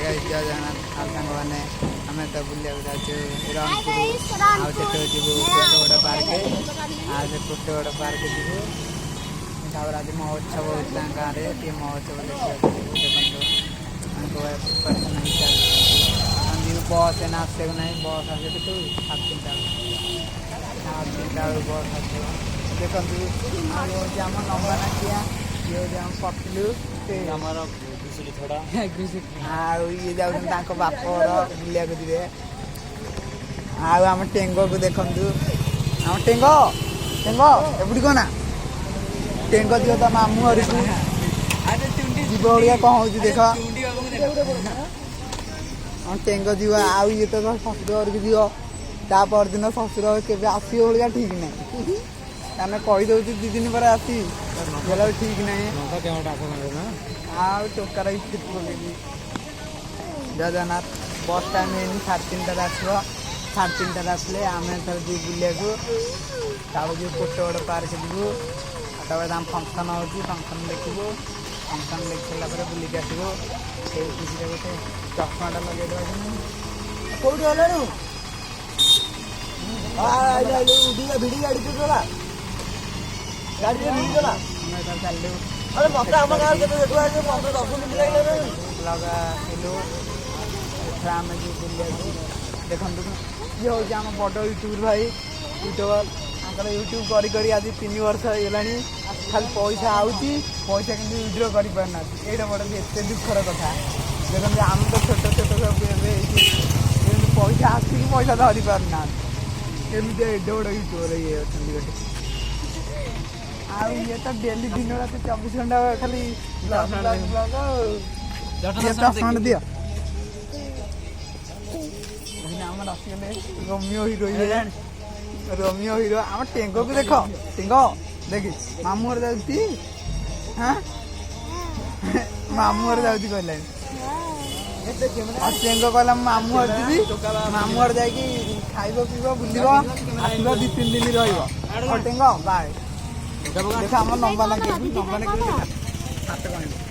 guys जय जगन्नाथ आप सांग मैंने आम तो बुलिया जाऊँ रंगपुर आठ जीवु कोटगड़ पार्क आज कोटगड़ पार्क जीवु आज महोत्सव होता गाँव में टे महोत्सव देखा देखो बस एना आसे ना बस आसे तो 3:30 बस आस देखो आम नंबर नाचिया ये आम पतलू ये जाऊँ बापर बुलिया जी आम टेंग को देखु आम टेंग टेंग एपटी कौन टेंग जीव तो मामू घर को जीव भाया कौन हो देख टेंग जीव आउ ये तो शशुर घर को जीव ता परदिन शशुर के आसो भाया ठीक ना आम कहीदे 2 दिन पर आसी गला ठीक ना टोकार जय जगन्नाथ बस टाइम है 3:30 आसो 3:30 आसले आम थर जी बुलिया जो कोटगड़ पार्क जीवु आम फंक्शन हो फंक्शन देखू फंक्शन देख सारापर बुलिक आसबू से खुशी गोटे चश्माटा लगे कौट भिड़ी गाड़ी चला गाड़ी चलू लगालु आम जो बुलिया देखु ये हूँ आम बड़ यूट्यूबर भाई यूट्यूबर यूट्यूब करी आज 3 वर्ष होगा खाली पैसा आउची पैसा कि विड्रो कर पारना ये बड़ा एत दुखर कथा देखते आम तो छोट छोट सब पैसा आसिक पैसा धरी पारना एमती एडे बड़ यूट्यूबर ये अच्छे गोटे ये तो डेली दिन रात 24 घंटा खाली दिया आम आसगले रोमियो हिरो रोमियो हिरो आम टेंग को देख टेंग देखी मामू घर जाती हाँ मामू घर जाती कहला टेंग कहला मामू घर जी मामू घर जा खाइब पीब बुल आसब 2-3 दिन रही टेंग बाय देख आम नंबर ना नंबर हाथ कह